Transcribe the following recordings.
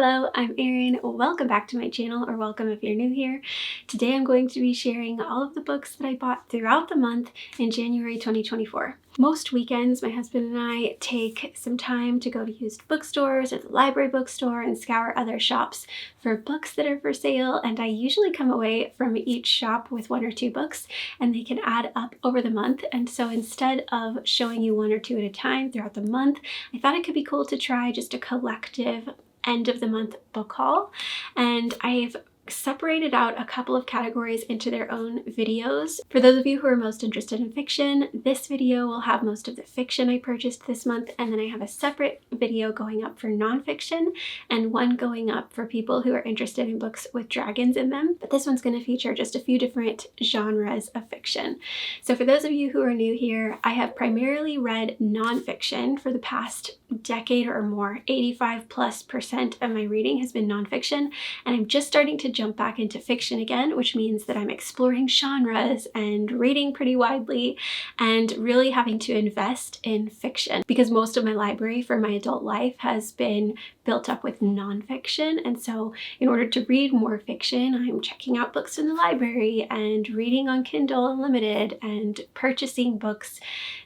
Hello, I'm Erin. Welcome back to my channel, or welcome if you're new here. Today I'm going to be sharing all of the books that I bought throughout the month in January 2024. Most weekends, my husband and I take some time to go to used bookstores or the library bookstore and scour other shops for books that are for sale, and I usually come away from each shop with 1 or 2 books, and they can add up over the month. And so instead of showing you 1 or 2 at a time throughout the month, I thought it could be cool to try just a collective end of the month book haul, and I've separated out a couple of categories into their own videos. For those of you who are most interested in fiction, this video will have most of the fiction I purchased this month, and then I have a separate video going up for nonfiction and one going up for people who are interested in books with dragons in them. But this one's going to feature just a few different genres of fiction. So for those of you who are new here, I have primarily read nonfiction for the past decade or more. 85+% of my reading has been nonfiction, and I'm just starting to jump back into fiction again, which means that I'm exploring genres and reading pretty widely and really having to invest in fiction because most of my library for my adult life has been built up with nonfiction. And so in order to read more fiction, I'm checking out books in the library and reading on Kindle Unlimited and purchasing books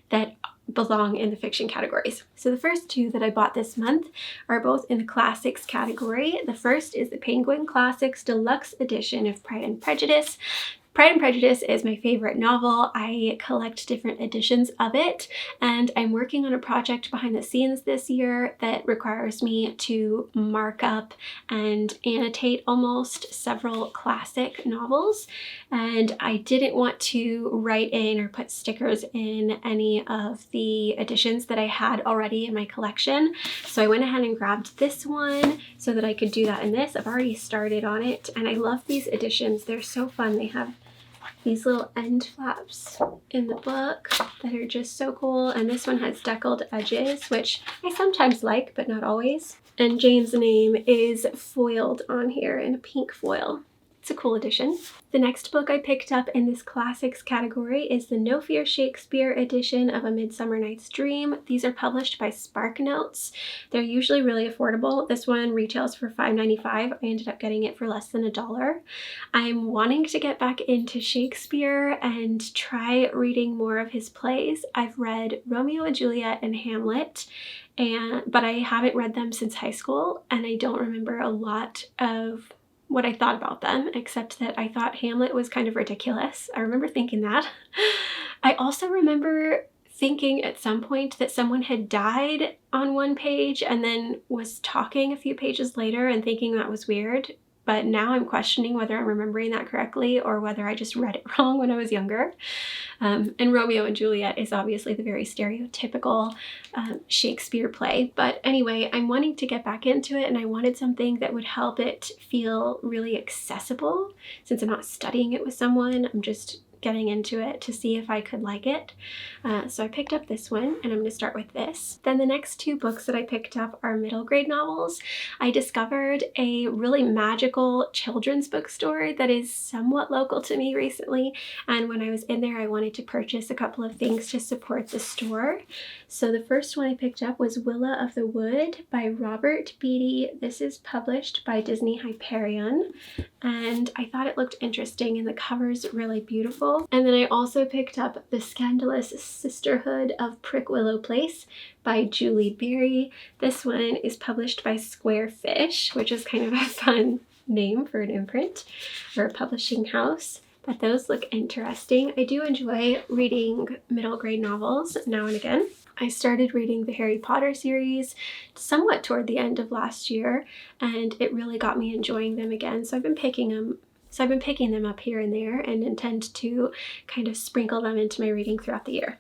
that belong in the fiction categories. So the first 2 that I bought this month are both in the classics category. The first is the Penguin Classics Deluxe Edition of Pride and Prejudice. Pride and Prejudice is my favorite novel. I collect different editions of it, and I'm working on a project behind the scenes this year that requires me to mark up and annotate almost several classic novels, and I didn't want to write in or put stickers in any of the editions that I had already in my collection. So I went ahead and grabbed this one so that I could do that in this. I've already started on it, and I love these editions. They're so fun. They have these little end flaps in the book that are just so cool, and this one has deckled edges, which I sometimes like but not always. And Jane's name is foiled on here in a pink foil. It's a cool edition. The next book I picked up in this classics category is the No Fear Shakespeare edition of A Midsummer Night's Dream. These are published by SparkNotes. They're usually really affordable. This one retails for $5.95. I ended up getting it for less than $1. I'm wanting to get back into Shakespeare and try reading more of his plays. I've read Romeo and Juliet and Hamlet, but I haven't read them since high school, and I don't remember a lot of what I thought about them, except that I thought Hamlet was kind of ridiculous. I remember thinking that. I also remember thinking at some point that someone had died on one page and then was talking a few pages later and thinking that was weird. But now I'm questioning whether I'm remembering that correctly or whether I just read it wrong when I was younger. And Romeo and Juliet is obviously the very stereotypical Shakespeare play. But anyway, I'm wanting to get back into it, and I wanted something that would help it feel really accessible. Since I'm not studying it with someone, I'm just getting into it to see if I could like it. So I picked up this one, and I'm going to start with this. Then the next 2 books that I picked up are middle grade novels. I discovered a really magical children's bookstore that is somewhat local to me recently, and when I was in there I wanted to purchase a couple of things to support the store. So the first one I picked up was Willa of the Wood by Robert Beatty. This is published by Disney Hyperion, and I thought it looked interesting and the cover's really beautiful. And then I also picked up The Scandalous Sisterhood of Prickwillow Place by Julie Berry. This one is published by Square Fish, which is kind of a fun name for an imprint or a publishing house. But those look interesting. I do enjoy reading middle grade novels now and again. I started reading the Harry Potter series somewhat toward the end of last year, and it really got me enjoying them again. So I've been picking them up here and there and intend to kind of sprinkle them into my reading throughout the year.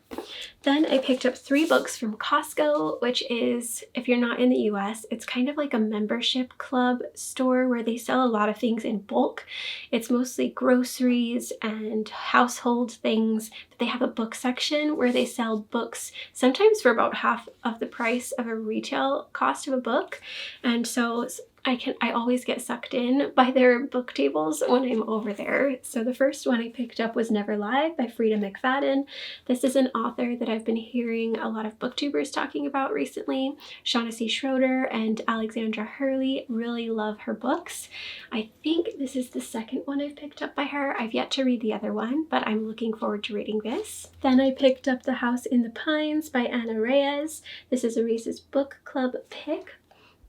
Then I picked up 3 books from Costco, which is, if you're not in the US, it's kind of like a membership club store where they sell a lot of things in bulk. It's mostly groceries and household things, but they have a book section where they sell books sometimes for about half of the price of a retail cost of a book. And so I always get sucked in by their book tables when I'm over there. So the first one I picked up was Never Lie by Frida McFadden. This is an author that I've been hearing a lot of booktubers talking about recently. Shaughnessy Schroeder and Alexandra Hurley really love her books. I think this is the second one I've picked up by her. I've yet to read the other one, but I'm looking forward to reading this. Then I picked up The House in the Pines by Anna Reyes. This is a Reese's Book Club pick,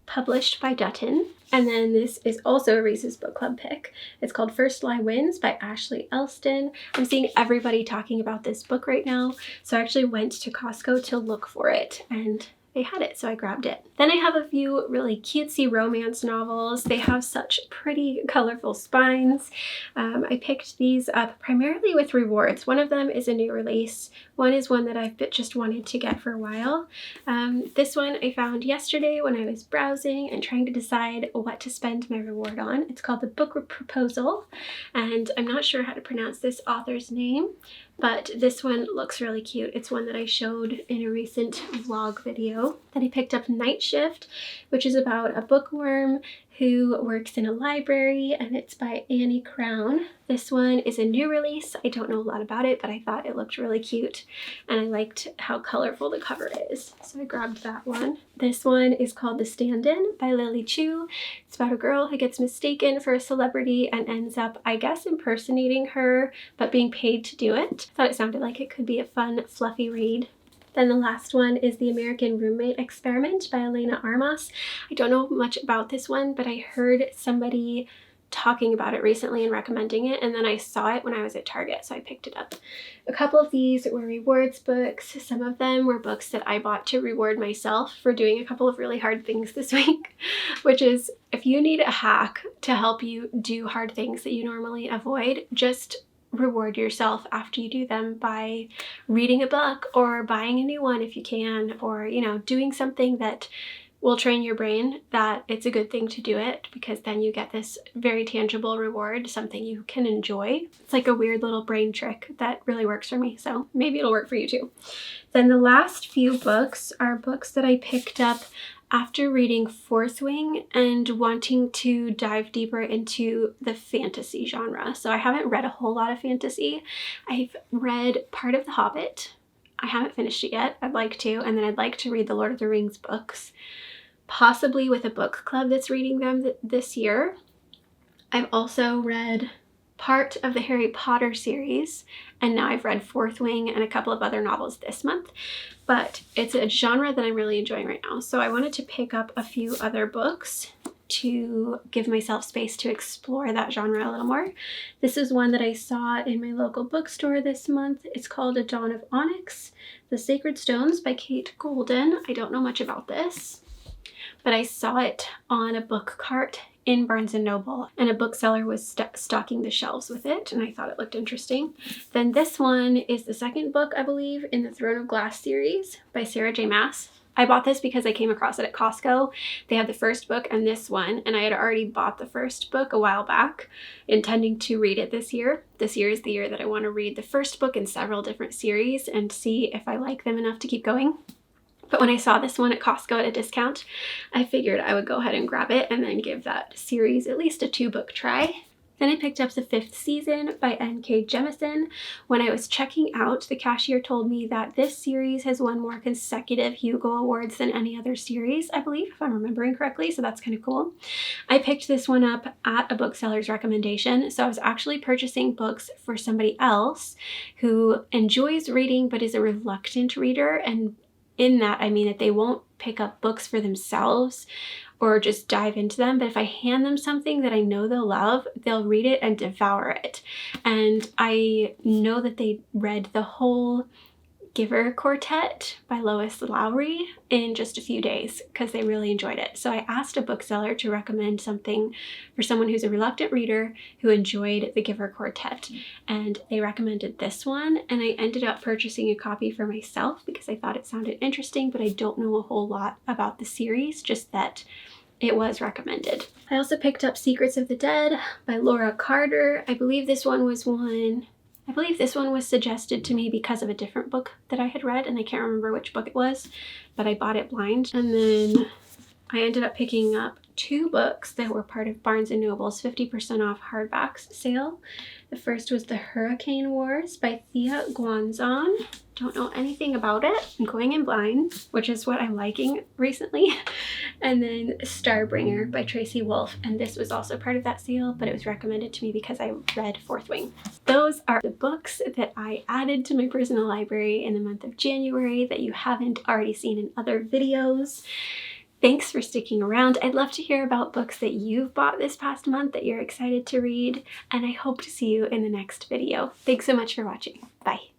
published by Dutton. And then this is also a Reese's Book Club pick. It's called First Lie Wins by Ashley Elston. I'm seeing everybody talking about this book right now, so I actually went to Costco to look for it, and they had it, so I grabbed it. Then I have a few really cutesy romance novels. They have such pretty colorful spines. I picked these up primarily with rewards. One of them is a new release. One is one that I've just wanted to get for a while. This one I found yesterday when I was browsing and trying to decide what to spend my reward on. It's called The Book Proposal, and I'm not sure how to pronounce this author's name, but this one looks really cute. It's one that I showed in a recent vlog video. Then I picked up Night Shift, which is about a bookworm who works in a library, and it's by Annie Crown. This one is a new release. I don't know a lot about it, but I thought it looked really cute, and I liked how colorful the cover is, so I grabbed that one. This one is called The Stand-In by Lily Chu. It's about a girl who gets mistaken for a celebrity and ends up, I guess, impersonating her, but being paid to do it. I thought it sounded like it could be a fun, fluffy read. Then the last one is The American Roommate Experiment by Elena Armas. I don't know much about this one, but I heard somebody talking about it recently and recommending it, and then I saw it when I was at Target, so I picked it up. A couple of these were rewards books. Some of them were books that I bought to reward myself for doing a couple of really hard things this week, which is, if you need a hack to help you do hard things that you normally avoid, just reward yourself after you do them by reading a book or buying a new one if you can, or, you know, doing something that will train your brain that it's a good thing to do it, because then you get this very tangible reward, something you can enjoy. It's like a weird little brain trick that really works for me, so maybe it'll work for you too. Then the last few books are books that I picked up after reading Fourth Wing and wanting to dive deeper into the fantasy genre. So I haven't read a whole lot of fantasy. I've read part of The Hobbit. I haven't finished it yet. I'd like to, and then I'd like to read the Lord of the Rings books, possibly with a book club that's reading them this year. I've also read part of the Harry Potter series, and now I've read Fourth Wing and a couple of other novels this month, but it's a genre that I'm really enjoying right now. So I wanted to pick up a few other books to give myself space to explore that genre a little more. This is one that I saw in my local bookstore this month. It's called A Dawn of Onyx, The Sacred Stones by Kate Golden. I don't know much about this, but I saw it on a book cart in Barnes & Noble, and a bookseller was stocking the shelves with it, and I thought it looked interesting. Then this one is the second book, I believe, in the Throne of Glass series by Sarah J. Maas. I bought this because I came across it at Costco. They had the first book and this one, and I had already bought the first book a while back, intending to read it this year. This year is the year that I want to read the first book in several different series and see if I like them enough to keep going. But when I saw this one at Costco at a discount, I figured I would go ahead and grab it and then give that series at least a 2-book try. Then I picked up The Fifth Season by N.K. Jemisin. When I was checking out, the cashier told me that this series has won more consecutive Hugo Awards than any other series, I believe, if I'm remembering correctly, so that's kind of cool. I picked this one up at a bookseller's recommendation, so I was actually purchasing books for somebody else who enjoys reading but is a reluctant reader, and in that, I mean that they won't pick up books for themselves or just dive into them, but if I hand them something that I know they'll love, they'll read it and devour it. And I know that they read the whole Giver Quartet by Lois Lowry in just a few days because they really enjoyed it. So I asked a bookseller to recommend something for someone who's a reluctant reader who enjoyed the Giver Quartet, and they recommended this one, and I ended up purchasing a copy for myself because I thought it sounded interesting, but I don't know a whole lot about the series, just that it was recommended. I also picked up Secrets of the Dead by Laura Carter. I believe this one was suggested to me because of a different book that I had read, and I can't remember which book it was, but I bought it blind. And then I ended up picking up two books that were part of Barnes & Noble's 50% off hardbacks sale. The first was The Hurricane Wars by Thea Guanzon. Don't know anything about it. I'm going in blind, which is what I'm liking recently. And then Starbringer by Tracy Wolff, and this was also part of that sale, but it was recommended to me because I read Fourth Wing. Those are the books that I added to my personal library in the month of January that you haven't already seen in other videos. Thanks for sticking around. I'd love to hear about books that you've bought this past month that you're excited to read, and I hope to see you in the next video. Thanks so much for watching. Bye.